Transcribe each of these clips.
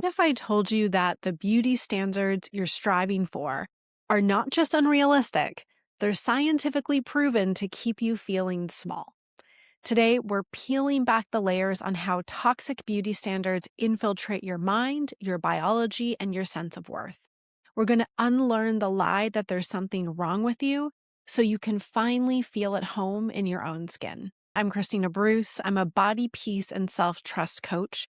What if I told you that the beauty standards you're striving for are not just unrealistic, they're scientifically proven to keep you feeling small? Today, we're peeling back the layers on how toxic beauty standards infiltrate your mind, your biology, and your sense of worth. We're going to unlearn the lie that there's something wrong with you so you can finally feel at home in your own skin. I'm Kristina Bruce. I'm a body, peace, and self-trust coach.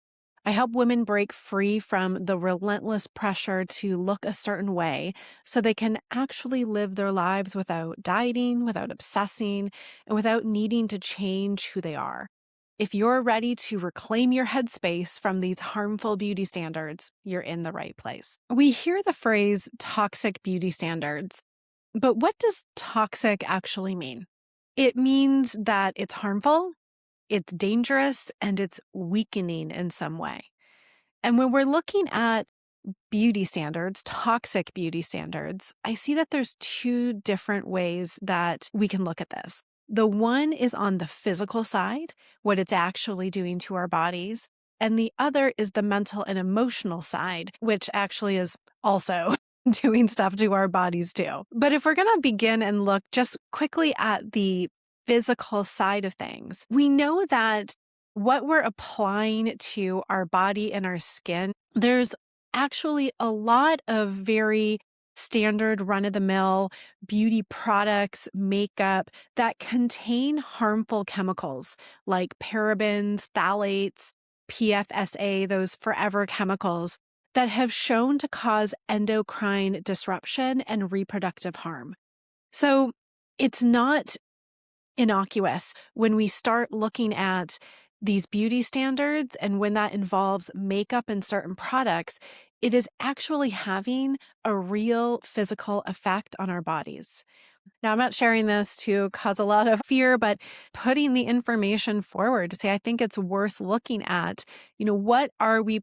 I help women break free from the relentless pressure to look a certain way so they can actually live their lives without dieting, without obsessing, and without needing to change who they are. If you're ready to reclaim your headspace from these harmful beauty standards, you're in the right place. We hear the phrase toxic beauty standards, but what does toxic actually mean? It means that it's harmful, it's dangerous, and it's weakening in some way. And when we're looking at beauty standards, toxic beauty standards, I see that there's two different ways that we can look at this. The one is on the physical side, what it's actually doing to our bodies. And the other is the mental and emotional side, which actually is also doing stuff to our bodies too. But if we're going to begin and look just quickly at the physical side of things, we know that what we're applying to our body and our skin, there's actually a lot of very standard run-of-the-mill beauty products, makeup that contain harmful chemicals like parabens, phthalates, PFSA, those forever chemicals that have shown to cause endocrine disruption and reproductive harm. So it's not innocuous when we start looking at these beauty standards, and when that involves makeup and certain products, it is actually having a real physical effect on our bodies. Now, I'm not sharing this to cause a lot of fear, but putting the information forward to say, I think it's worth looking at, what are we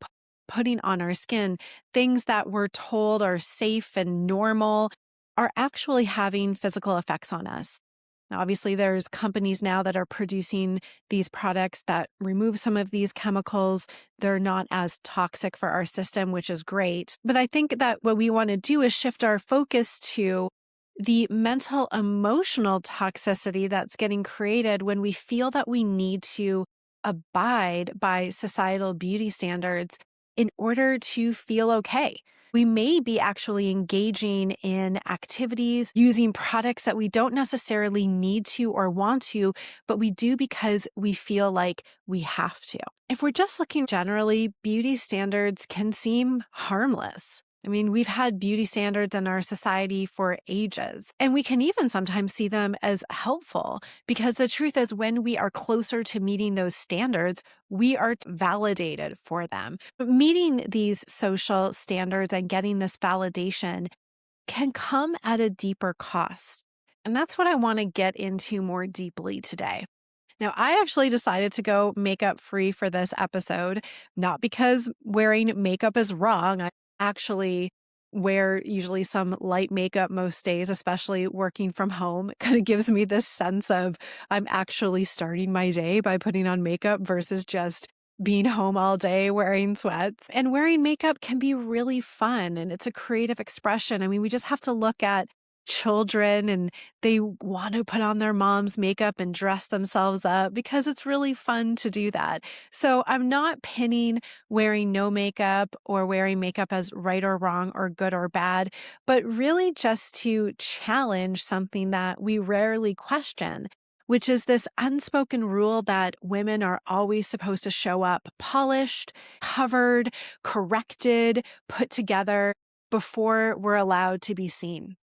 putting on our skin? Things that we're told are safe and normal are actually having physical effects on us. Now, obviously, there's companies now that are producing these products that remove some of these chemicals. They're not as toxic for our system, which is great. But I think that what we want to do is shift our focus to the mental, emotional toxicity that's getting created when we feel that we need to abide by societal beauty standards in order to feel okay. We may be actually engaging in activities using products that we don't necessarily need to or want to, but we do because we feel like we have to. If we're just looking generally, beauty standards can seem harmless. I mean, we've had beauty standards in our society for ages, and we can even sometimes see them as helpful because the truth is when we are closer to meeting those standards, we are validated for them. But meeting these social standards and getting this validation can come at a deeper cost. And that's what I want to get into more deeply today. Now, I actually decided to go makeup free for this episode, not because wearing makeup is wrong. I actually wear usually some light makeup most days, especially working from home. It kind of gives me this sense of I'm actually starting my day by putting on makeup versus just being home all day wearing sweats. And wearing makeup can be really fun and it's a creative expression. I mean, we just have to look at children and they want to put on their mom's makeup and dress themselves up because it's really fun to do that. So I'm not pinning wearing no makeup or wearing makeup as right or wrong or good or bad, but really just to challenge something that we rarely question, which is this unspoken rule that women are always supposed to show up polished, covered, corrected, put together before we're allowed to be seen.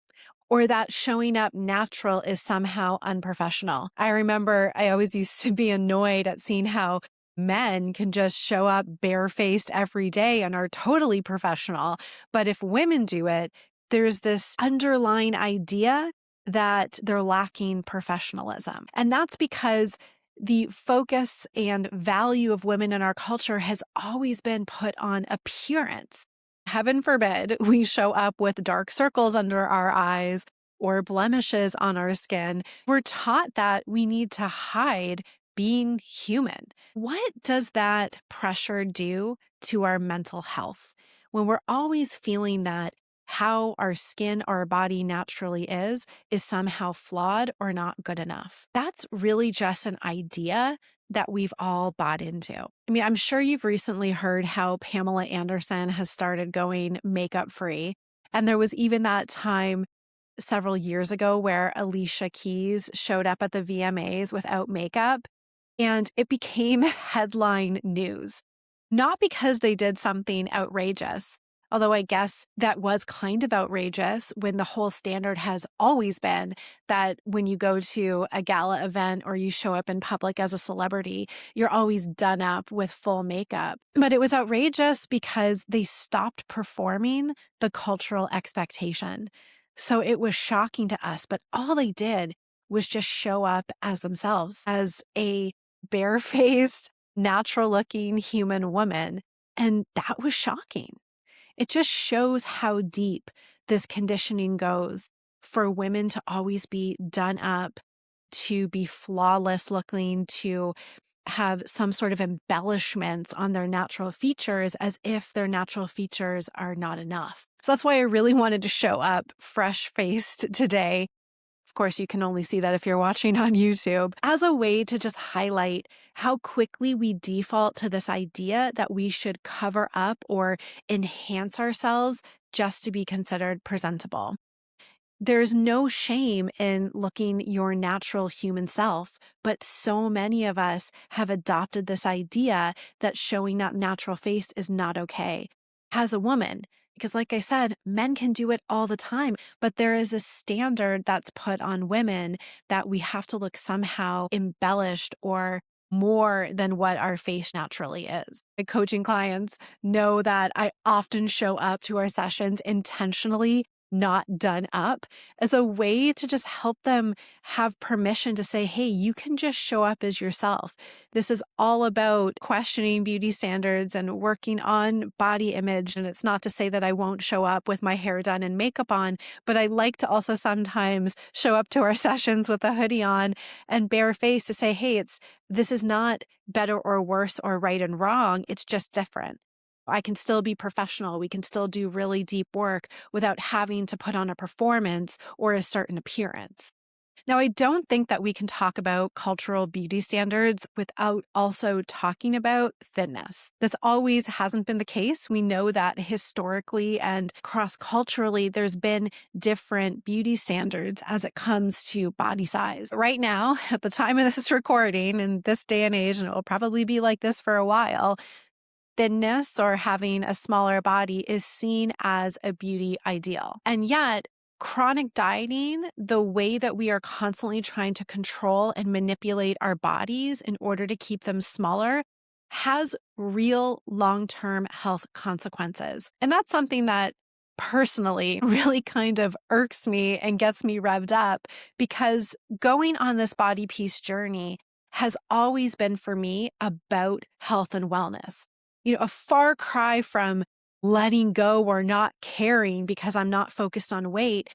Or that showing up natural is somehow unprofessional. I remember I always used to be annoyed at seeing how men can just show up barefaced every day and are totally professional. But if women do it, there's this underlying idea that they're lacking professionalism. And that's because the focus and value of women in our culture has always been put on appearance. Heaven forbid we show up with dark circles under our eyes or blemishes on our skin. We're taught that we need to hide being human. What does that pressure do to our mental health. When we're always feeling that how our skin or our body naturally is somehow flawed or not good enough. That's really just an idea that we've all bought into. I mean, I'm sure you've recently heard how Pamela Anderson has started going makeup free. And there was even that time several years ago where Alicia Keys showed up at the VMAs without makeup, and it became headline news. Not because they did something outrageous, although I guess that was kind of outrageous when the whole standard has always been that when you go to a gala event or you show up in public as a celebrity, you're always done up with full makeup. But it was outrageous because they stopped performing the cultural expectation. So it was shocking to us, but all they did was just show up as themselves, as a barefaced, natural looking human woman. And that was shocking. It just shows how deep this conditioning goes for women to always be done up, to be flawless looking, to have some sort of embellishments on their natural features as if their natural features are not enough. So that's why I really wanted to show up fresh-faced today. Of course, you can only see that if you're watching on YouTube, as a way to just highlight how quickly we default to this idea that we should cover up or enhance ourselves just to be considered presentable. There's no shame in looking your natural human self, but so many of us have adopted this idea that showing up natural face is not okay. As a woman, because like I said, men can do it all the time, but there is a standard that's put on women that we have to look somehow embellished or more than what our face naturally is. My coaching clients know that I often show up to our sessions intentionally not done up as a way to just help them have permission to say, hey, you can just show up as yourself. This is all about questioning beauty standards and working on body image. And it's not to say that I won't show up with my hair done and makeup on, but I like to also sometimes show up to our sessions with a hoodie on and bare face to say, hey, this is not better or worse or right and wrong. It's just different. I can still be professional. We can still do really deep work without having to put on a performance or a certain appearance. Now, I don't think that we can talk about cultural beauty standards without also talking about thinness. This always hasn't been the case. We know that historically and cross-culturally, there's been different beauty standards as it comes to body size. Right now, at the time of this recording, in this day and age, and it will probably be like this for a while, thinness or having a smaller body is seen as a beauty ideal. And yet, chronic dieting, the way that we are constantly trying to control and manipulate our bodies in order to keep them smaller, has real long-term health consequences. And that's something that personally really kind of irks me and gets me revved up, because going on this body peace journey has always been for me about health and wellness. A far cry from letting go or not caring because I'm not focused on weight.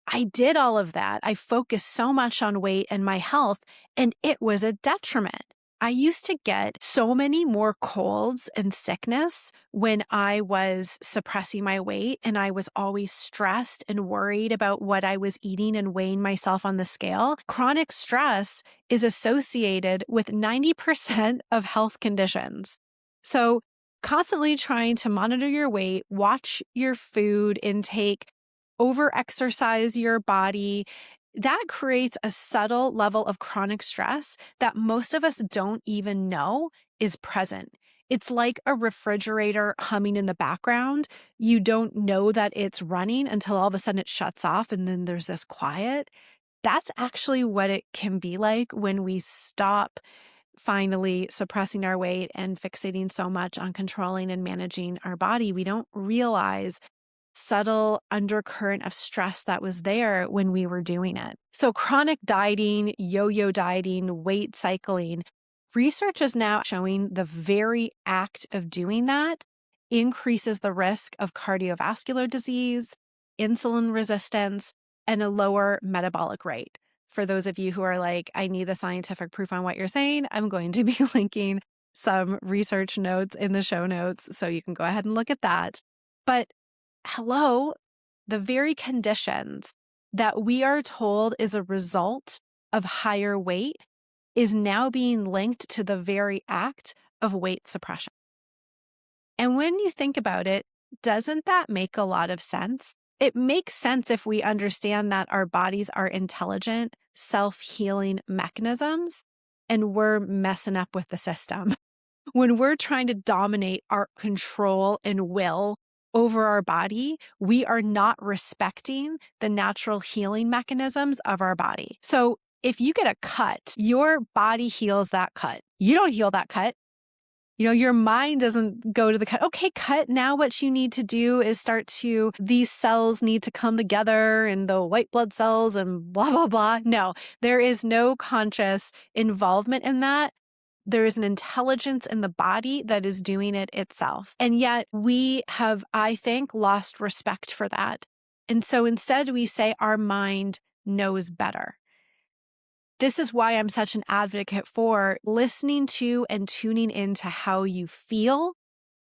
I did all of that. I focused so much on weight and my health, and it was a detriment. I used to get so many more colds and sickness when I was suppressing my weight, and I was always stressed and worried about what I was eating and weighing myself on the scale. Chronic stress is associated with 90% of health conditions. So constantly trying to monitor your weight, watch your food intake, over-exercise your body, that creates a subtle level of chronic stress that most of us don't even know is present. It's like a refrigerator humming in the background. You don't know that it's running until all of a sudden it shuts off and then there's this quiet. That's actually what it can be like when we stop finally suppressing our weight and fixating so much on controlling and managing our body. We don't realize subtle undercurrent of stress that was there when we were doing it. So chronic dieting, yo-yo dieting, weight cycling, research is now showing the very act of doing that increases the risk of cardiovascular disease, insulin resistance, and a lower metabolic rate. For those of you who are like, I need the scientific proof on what you're saying, I'm going to be linking some research notes in the show notes, so you can go ahead and look at that. But hello, the very conditions that we are told is a result of higher weight is now being linked to the very act of weight suppression. And when you think about it, doesn't that make a lot of sense? It makes sense if we understand that our bodies are intelligent, self-healing mechanisms, and we're messing up with the system. When we're trying to dominate our control and will over our body, we are not respecting the natural healing mechanisms of our body. So if you get a cut, your body heals that cut. You don't heal that cut. Your mind doesn't go to the cut. Okay, cut. Now what you need to do is these cells need to come together and the white blood cells and blah, blah, blah. No, there is no conscious involvement in that. There is an intelligence in the body that is doing it itself. And yet we have, I think, lost respect for that. And so instead we say our mind knows better. This is why I'm such an advocate for listening to and tuning into how you feel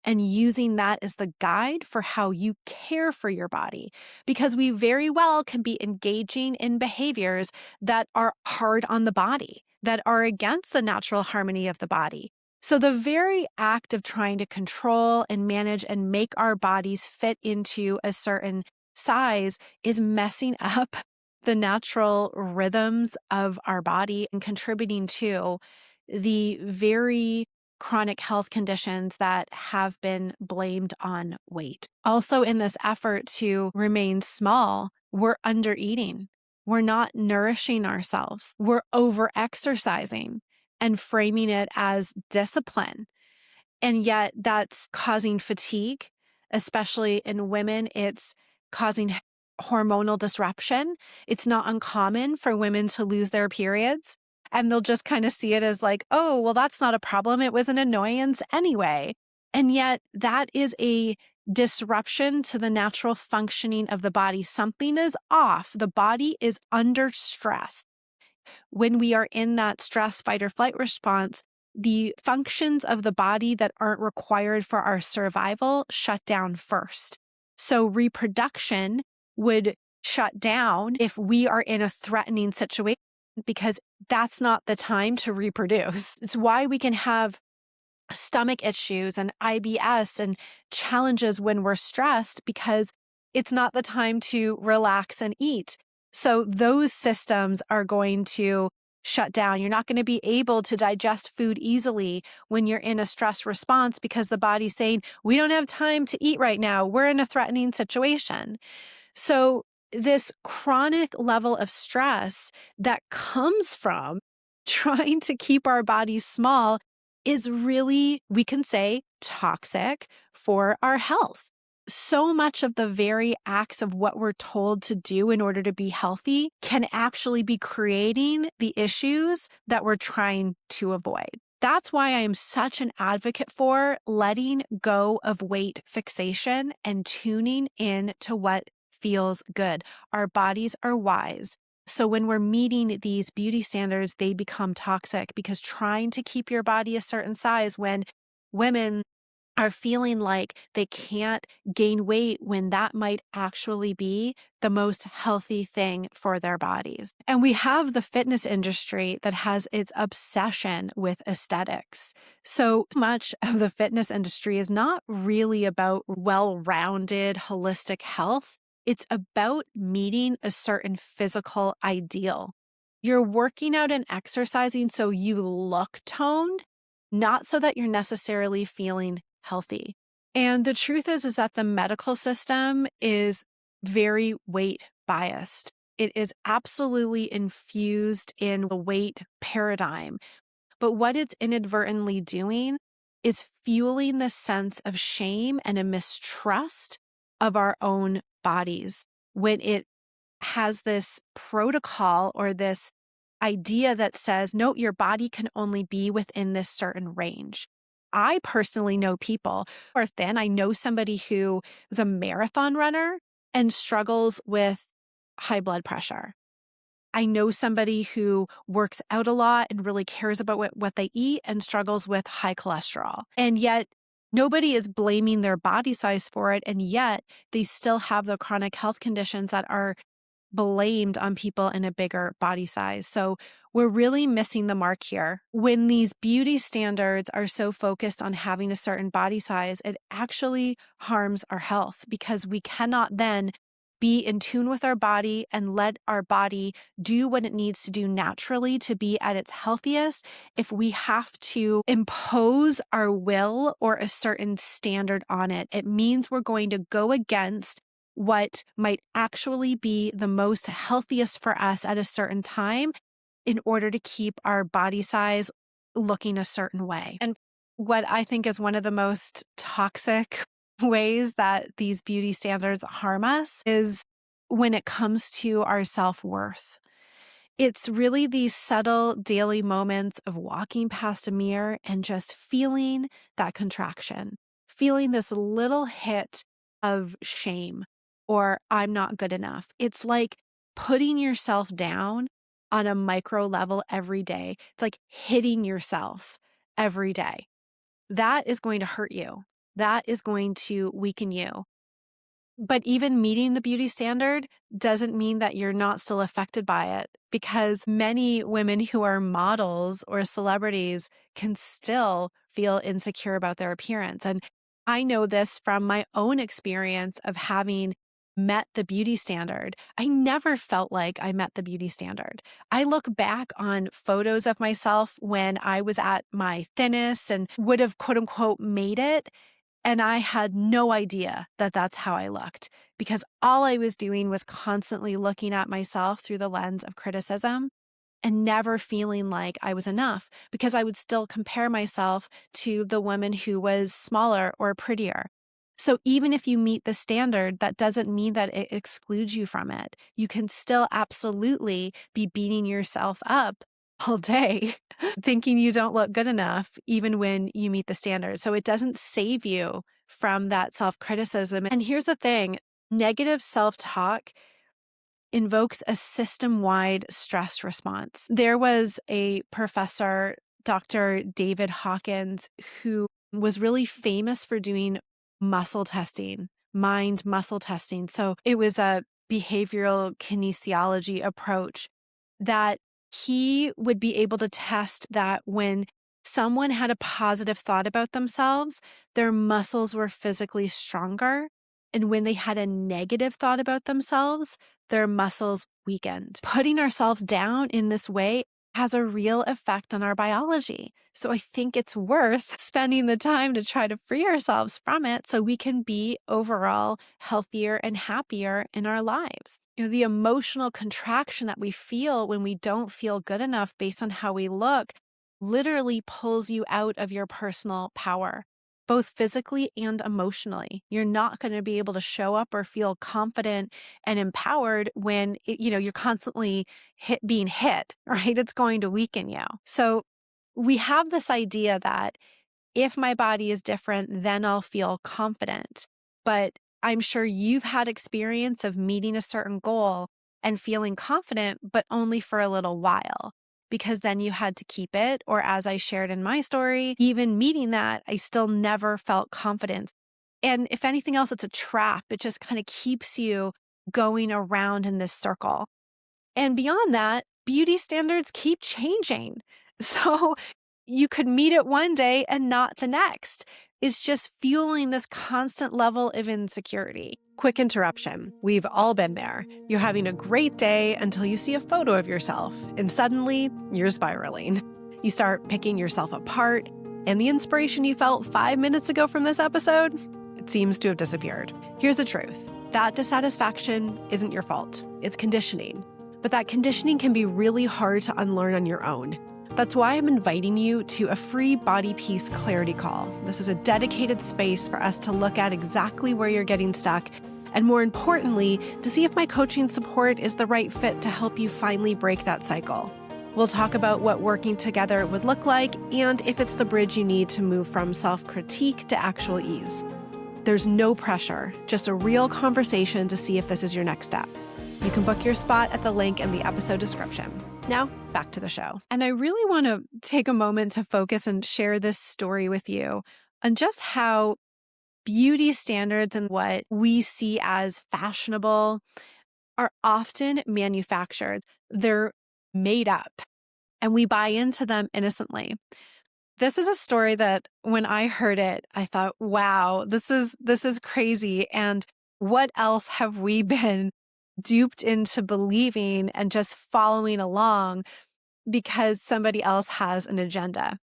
and using that as the guide for how you care for your body. Because we very well can be engaging in behaviors that are hard on the body, that are against the natural harmony of the body. So the very act of trying to control and manage and make our bodies fit into a certain size is messing up the natural rhythms of our body and contributing to the very chronic health conditions that have been blamed on weight. Also, in this effort to remain small, we're under eating. We're not nourishing ourselves. We're over exercising and framing it as discipline. And yet that's causing fatigue, especially in women. It's causing hormonal disruption. It's not uncommon for women to lose their periods, and they'll just kind of see it as like, oh, well, that's not a problem. It was an annoyance anyway. And yet that is a disruption to the natural functioning of the body. Something is off. The body is under stress. When we are in that stress, fight, or flight response, the functions of the body that aren't required for our survival shut down first. So reproduction would shut down if we are in a threatening situation, because that's not the time to reproduce. It's why we can have stomach issues and IBS and challenges when we're stressed, because it's not the time to relax and eat. So those systems are going to shut down. You're not going to be able to digest food easily when you're in a stress response because the body's saying, we don't have time to eat right now. We're in a threatening situation. So this chronic level of stress that comes from trying to keep our bodies small is really, we can say, toxic for our health. So much of the very acts of what we're told to do in order to be healthy can actually be creating the issues that we're trying to avoid. That's why I am such an advocate for letting go of weight fixation and tuning in to what feels good. Our bodies are wise. So when we're meeting these beauty standards, they become toxic, because trying to keep your body a certain size when women are feeling like they can't gain weight when that might actually be the most healthy thing for their bodies. And we have the fitness industry that has its obsession with aesthetics. So much of the fitness industry is not really about well-rounded, holistic health. It's about meeting a certain physical ideal. You're working out and exercising so you look toned, not so that you're necessarily feeling healthy. And the truth is that the medical system is very weight biased. It is absolutely infused in the weight paradigm. But what it's inadvertently doing is fueling the sense of shame and a mistrust of our own bodies when it has this protocol or this idea that says, no, your body can only be within this certain range. I personally know people who are thin. I know somebody who is a marathon runner and struggles with high blood pressure. I know somebody who works out a lot and really cares about what they eat and struggles with high cholesterol. And yet nobody is blaming their body size for it. And yet they still have the chronic health conditions that are blamed on people in a bigger body size. So we're really missing the mark here. When these beauty standards are so focused on having a certain body size, it actually harms our health because we cannot then be in tune with our body and let our body do what it needs to do naturally to be at its healthiest if we have to impose our will or a certain standard on it. It means we're going to go against what might actually be the most healthiest for us at a certain time in order to keep our body size looking a certain way. And what I think is one of the most toxic ways that these beauty standards harm us is when it comes to our self-worth. It's really these subtle daily moments of walking past a mirror and just feeling that contraction, feeling this little hit of shame or I'm not good enough. It's like putting yourself down on a micro level every day. It's like hitting yourself every day. That is going to hurt you. That is going to weaken you. But even meeting the beauty standard doesn't mean that you're not still affected by it, because many women who are models or celebrities can still feel insecure about their appearance. And I know this from my own experience of having met the beauty standard. I never felt like I met the beauty standard. I look back on photos of myself when I was at my thinnest and would have quote unquote made it. And I had no idea that that's how I looked because all I was doing was constantly looking at myself through the lens of criticism and never feeling like I was enough because I would still compare myself to the woman who was smaller or prettier. So even if you meet the standard, that doesn't mean that it excludes you from it. You can still absolutely be beating yourself up all day thinking you don't look good enough, even when you meet the standard. So it doesn't save you from that self-criticism. And here's the thing, negative self-talk invokes a system-wide stress response. There was a professor, Dr. David Hawkins, who was really famous for doing muscle testing, mind muscle testing. So it was a behavioral kinesiology approach that he would be able to test that when someone had a positive thought about themselves, their muscles were physically stronger. And when they had a negative thought about themselves, their muscles weakened. Putting ourselves down in this way has a real effect on our biology. So I think it's worth spending the time to try to free ourselves from it so we can be overall healthier and happier in our lives. The emotional contraction that we feel when we don't feel good enough based on how we look literally pulls you out of your personal power, both physically and emotionally. You're not going to be able to show up or feel confident and empowered when you're constantly being hit, right? It's going to weaken you. So we have this idea that if my body is different, then I'll feel confident. But I'm sure you've had experience of meeting a certain goal and feeling confident, but only for a little while, because then you had to keep it. Or as I shared in my story, even meeting that, I still never felt confident. And if anything else, it's a trap. It just kind of keeps you going around in this circle. And beyond that, beauty standards keep changing. So you could meet it one day and not the next. It's just fueling this constant level of insecurity. Quick interruption. We've all been there. You're having a great day until you see a photo of yourself, and suddenly you're spiraling. You start picking yourself apart, and the inspiration you felt 5 minutes ago from this episode, it seems to have disappeared. Here's the truth. That dissatisfaction isn't your fault. It's conditioning. But that conditioning can be really hard to unlearn on your own. That's why I'm inviting you to a free Body Peace Clarity Call. This is a dedicated space for us to look at exactly where you're getting stuck, and more importantly, to see if my coaching support is the right fit to help you finally break that cycle. We'll talk about what working together would look like and if it's the bridge you need to move from self-critique to actual ease. There's no pressure, just a real conversation to see if this is your next step. You can book your spot at the link in the episode description. Now, back to the show. And I really want to take a moment to focus and share this story with you on just how beauty standards and what we see as fashionable are often manufactured. They're made up, and we buy into them innocently. This is a story that when I heard it, I thought, wow, this is crazy. And what else have we been duped into believing and just following along because somebody else has an agenda?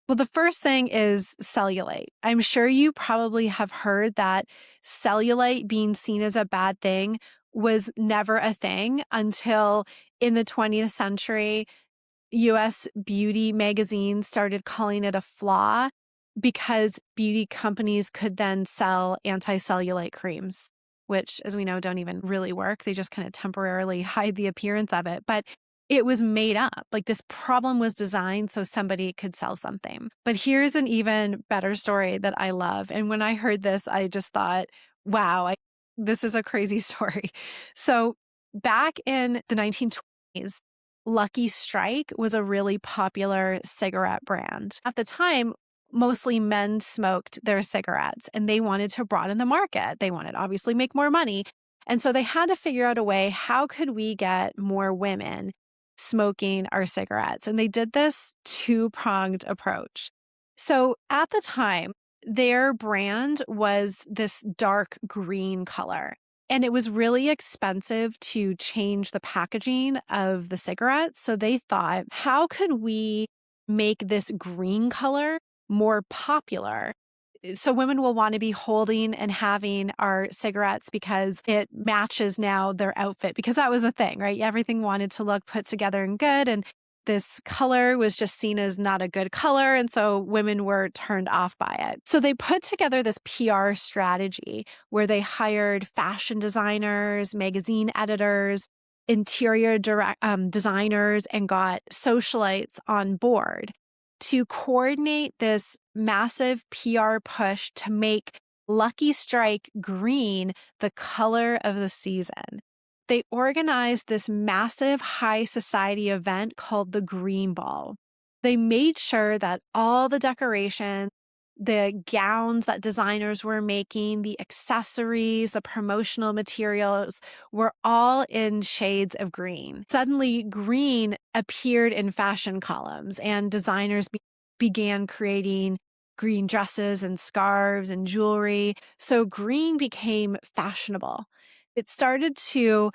Well, the first thing is cellulite. I'm sure you probably have heard that cellulite being seen as a bad thing was never a thing until in the 20th century, US beauty magazines started calling it a flaw because beauty companies could then sell anti-cellulite creams, which, as we know, don't even really work. They just kind of temporarily hide the appearance of it. But it was made up. Like, this problem was designed so somebody could sell something. But here's an even better story that I love. And when I heard this, I just thought, wow, this is a crazy story. So back in the 1920s, Lucky Strike was a really popular cigarette brand. At the time, mostly men smoked their cigarettes and they wanted to broaden the market. They wanted to obviously make more money. And so they had to figure out a way, how could we get more women smoking our cigarettes? And they did this two-pronged approach. So at the time, their brand was this dark green color. And it was really expensive to change the packaging of the cigarettes. So they thought, how could we make this green color more popular? So women will want to be holding and having our cigarettes because it matches now their outfit, because that was a thing, right? Everything wanted to look put together and good. And this color was just seen as not a good color. And so women were turned off by it. So they put together this PR strategy where they hired fashion designers, magazine editors, interior designers, and got socialites on board to coordinate this massive PR push to make Lucky Strike green the color of the season. They organized this massive high society event called the Green Ball. They made sure that all the decorations, the gowns that designers were making, the accessories, the promotional materials were all in shades of green. Suddenly, green appeared in fashion columns, and designers began creating green dresses and scarves and jewelry. So green became fashionable. It started to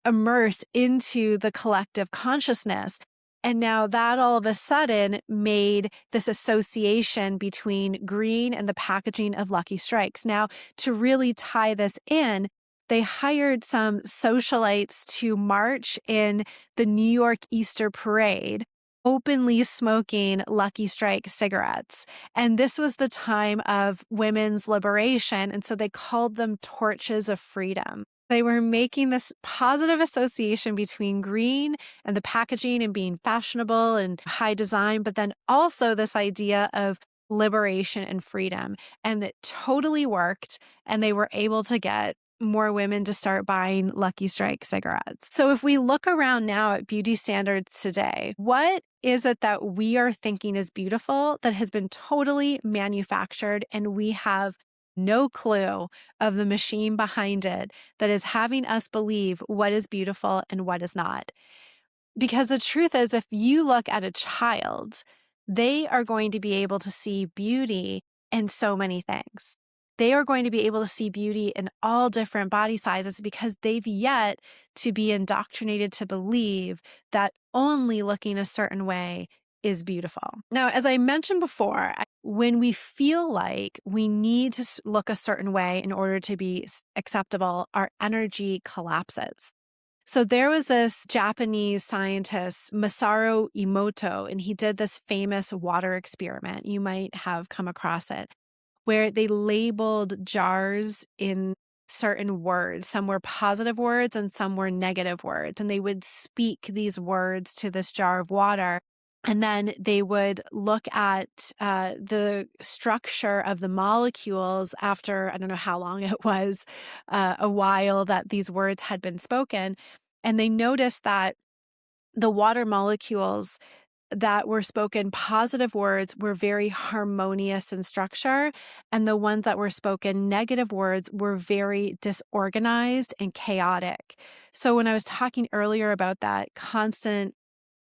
immerse into the collective consciousness. And now that all of a sudden made this association between green and the packaging of Lucky Strikes. Now, to really tie this in, they hired some socialites to march in the New York Easter Parade, openly smoking Lucky Strike cigarettes. And this was the time of women's liberation. And so they called them torches of freedom. They were making this positive association between green and the packaging and being fashionable and high design, but then also this idea of liberation and freedom. And it totally worked. And they were able to get more women to start buying Lucky Strike cigarettes. So if we look around now at beauty standards today, what is it that we are thinking is beautiful that has been totally manufactured and we have no clue of the machine behind it that is having us believe what is beautiful and what is not? Because the truth is, if you look at a child, they are going to be able to see beauty in so many things. They are going to be able to see beauty in all different body sizes because they've yet to be indoctrinated to believe that only looking a certain way is beautiful. Now, as I mentioned before, when we feel like we need to look a certain way in order to be acceptable, our energy collapses. So there was this Japanese scientist, Masaru Emoto, and he did this famous water experiment. You might have come across it, where they labeled jars in certain words. Some were positive words and some were negative words. And they would speak these words to this jar of water. And then they would look at the structure of the molecules after, I don't know how long it was, a while that these words had been spoken. And they noticed that the water molecules that were spoken, positive words, were very harmonious in structure. And the ones that were spoken, negative words, were very disorganized and chaotic. So when I was talking earlier about that constant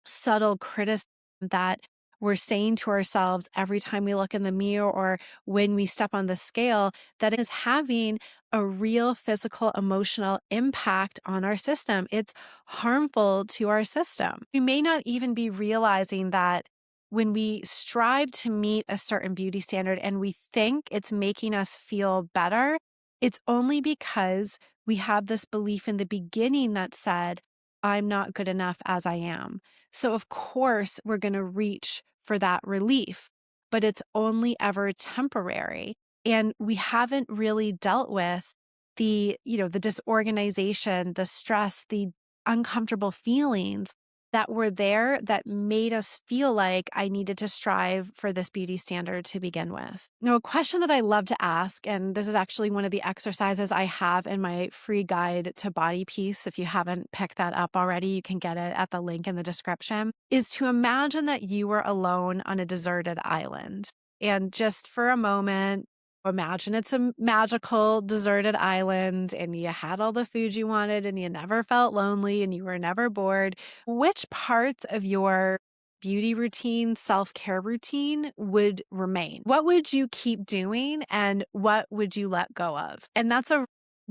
subtle criticism that we're saying to ourselves every time we look in the mirror or when we step on the scale, that is having a real physical, emotional impact on our system. It's harmful to our system. We may not even be realizing that when we strive to meet a certain beauty standard and we think it's making us feel better, it's only because we have this belief in the beginning that said, I'm not good enough as I am. So of course, we're going to reach for that relief, but it's only ever temporary. And we haven't really dealt with the disorganization, the stress, the uncomfortable feelings that were there that made us feel like I needed to strive for this beauty standard to begin with. Now, a question that I love to ask, and this is actually one of the exercises I have in my free guide to body peace. If you haven't picked that up already, you can get it at the link in the description, is to imagine that you were alone on a deserted island. And just for a moment, imagine it's a magical deserted island and you had all the food you wanted and you never felt lonely and you were never bored. Which parts of your beauty routine, self-care routine would remain? What would you keep doing and what would you let go of? And that's a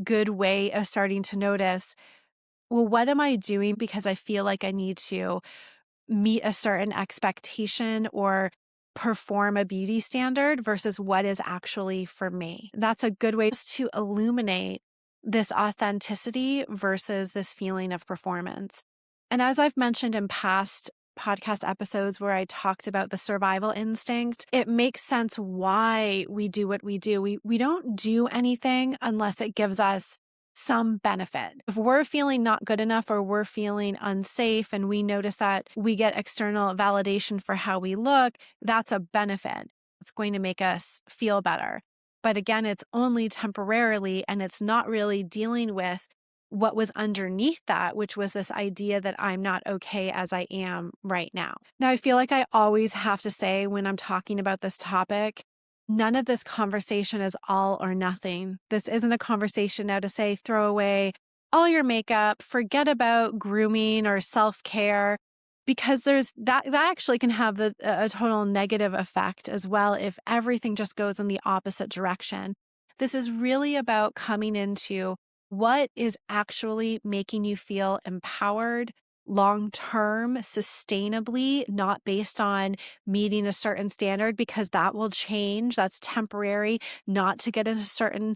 good way of starting to notice, well, what am I doing because I feel like I need to meet a certain expectation or perform a beauty standard versus what is actually for me. That's a good way to illuminate this authenticity versus this feeling of performance. And as I've mentioned in past podcast episodes where I talked about the survival instinct, it makes sense why we do what we do. We don't do anything unless it gives us some benefit. If we're feeling not good enough or we're feeling unsafe and we notice that we get external validation for how we look, that's a benefit. It's going to make us feel better. But again, it's only temporarily and it's not really dealing with what was underneath that, which was this idea that I'm not okay as I am right now. Now, I feel like I always have to say when I'm talking about this topic, none of this conversation is all or nothing. This isn't a conversation now to say, throw away all your makeup, forget about grooming or self-care, because there's that actually can have a total negative effect as well if everything just goes in the opposite direction. This is really about coming into what is actually making you feel empowered, long-term, sustainably, not based on meeting a certain standard, because that will change. That's temporary, not to get into certain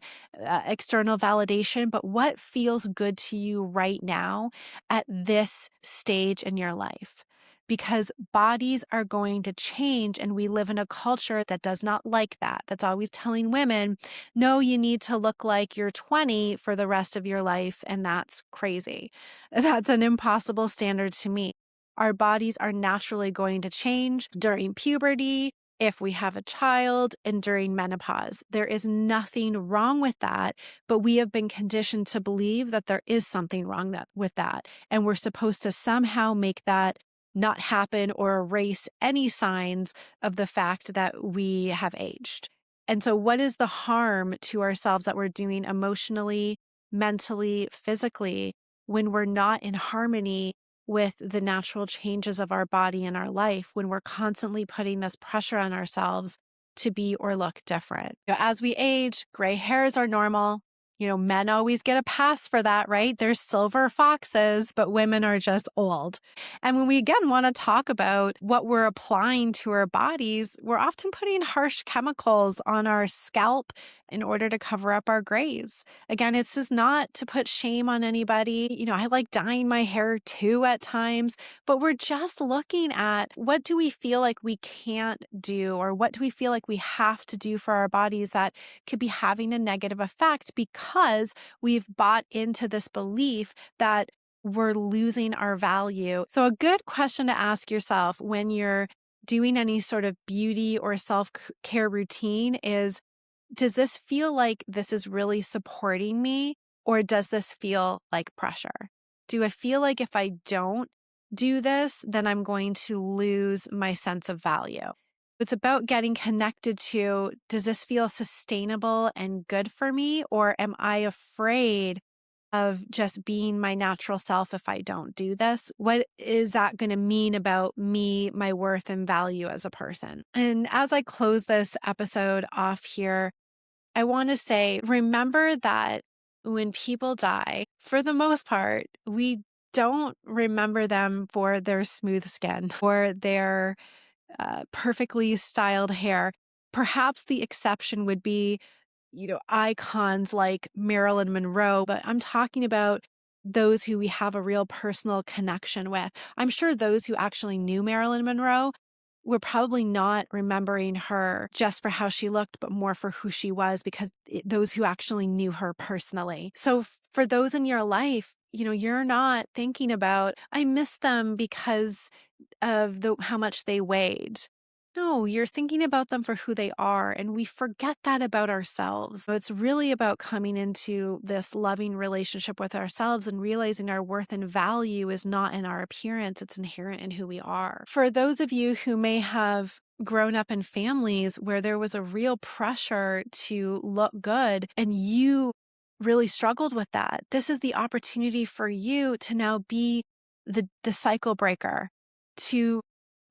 external validation, but what feels good to you right now at this stage in your life. Because bodies are going to change, and we live in a culture that does not like that. That's always telling women, no, you need to look like you're 20 for the rest of your life, and that's crazy. That's an impossible standard to meet. Our bodies are naturally going to change during puberty, if we have a child, and during menopause. There is nothing wrong with that, but we have been conditioned to believe that there is something wrong with that. And we're supposed to somehow make that not happen or erase any signs of the fact that we have aged. And so what is the harm to ourselves that we're doing emotionally, mentally, physically, when we're not in harmony with the natural changes of our body and our life, when we're constantly putting this pressure on ourselves to be or look different? As we age, gray hairs are normal. Men always get a pass for that, right? They're silver foxes, but women are just old. And when we again want to talk about what we're applying to our bodies, we're often putting harsh chemicals on our scalp in order to cover up our grays. Again, it's just not to put shame on anybody. I like dyeing my hair too at times, but we're just looking at what do we feel like we can't do, or what do we feel like we have to do for our bodies that could be having a negative effect because we've bought into this belief that we're losing our value. So, a good question to ask yourself when you're doing any sort of beauty or self care routine is, does this feel like this is really supporting me, or does this feel like pressure? Do I feel like if I don't do this, then I'm going to lose my sense of value? It's about getting connected to, does this feel sustainable and good for me, or am I afraid of just being my natural self if I don't do this? What is that going to mean about me, my worth, and value as a person? And as I close this episode off here, I want to say, remember that when people die, for the most part, we don't remember them for their smooth skin or their perfectly styled hair. Perhaps the exception would be, icons like Marilyn Monroe, but I'm talking about those who we have a real personal connection with. I'm sure those who actually knew Marilyn Monroe were probably not remembering her just for how she looked, but more for who she was, because those who actually knew her personally. So for those in your life, you're not thinking about, I miss them because of how much they weighed. No, you're thinking about them for who they are, and we forget that about ourselves. So it's really about coming into this loving relationship with ourselves and realizing our worth and value is not in our appearance, it's inherent in who we are. For those of you who may have grown up in families where there was a real pressure to look good and you really struggled with that, this is the opportunity for you to now be the cycle breaker, to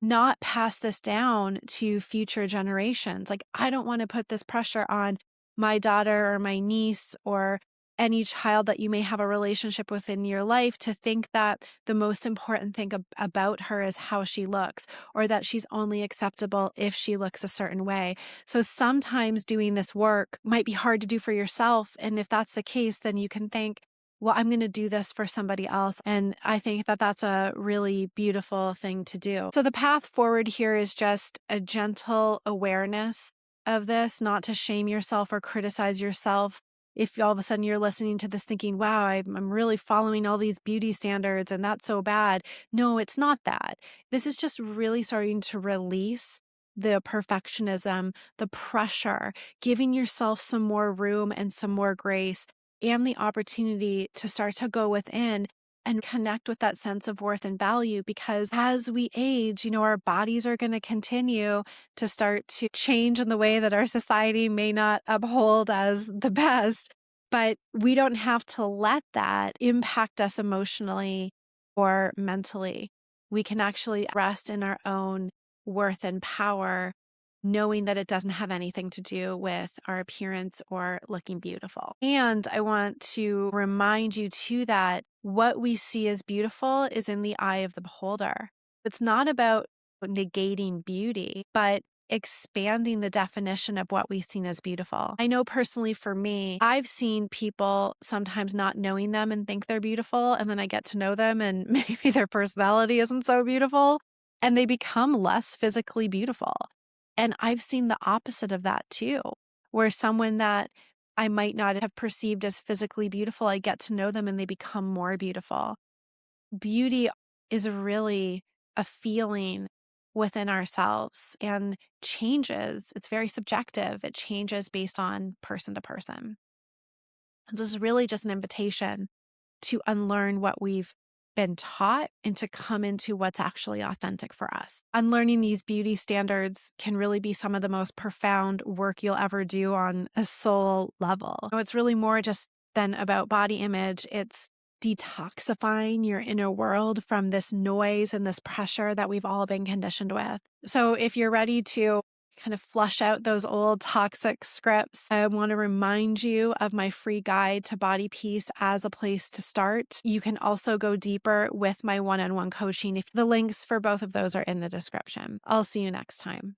not pass this down to future generations. Like, I don't want to put this pressure on my daughter or my niece or any child that you may have a relationship with in your life to think that the most important thing about her is how she looks, or that she's only acceptable if she looks a certain way. So sometimes doing this work might be hard to do for yourself. And if that's the case, then you can think, well, I'm going to do this for somebody else. And I think that that's a really beautiful thing to do. So the path forward here is just a gentle awareness of this, not to shame yourself or criticize yourself. If all of a sudden you're listening to this thinking, wow, I'm really following all these beauty standards and that's so bad. No, it's not that. This is just really starting to release the perfectionism, the pressure, giving yourself some more room and some more grace, and the opportunity to start to go within and connect with that sense of worth and value. Because as we age, our bodies are going to continue to start to change in the way that our society may not uphold as the best. But we don't have to let that impact us emotionally or mentally. We can actually rest in our own worth and power, knowing that it doesn't have anything to do with our appearance or looking beautiful. And I want to remind you too that what we see as beautiful is in the eye of the beholder. It's not about negating beauty, but expanding the definition of what we've seen as beautiful. I know personally for me, I've seen people sometimes not knowing them and think they're beautiful, and then I get to know them and maybe their personality isn't so beautiful, and they become less physically beautiful. And I've seen the opposite of that too, where someone that I might not have perceived as physically beautiful, I get to know them and they become more beautiful. Beauty is really a feeling within ourselves and changes. It's very subjective. It changes based on person to person. And so this is really just an invitation to unlearn what we've been taught and to come into what's actually authentic for us. Unlearning these beauty standards can really be some of the most profound work you'll ever do on a soul level. It's really more just than about body image. It's detoxifying your inner world from this noise and this pressure that we've all been conditioned with. So if you're ready to kind of flush out those old toxic scripts, I want to remind you of my free guide to body peace as a place to start. You can also go deeper with my one-on-one coaching. If the links for both of those are in the description. I'll see you next time.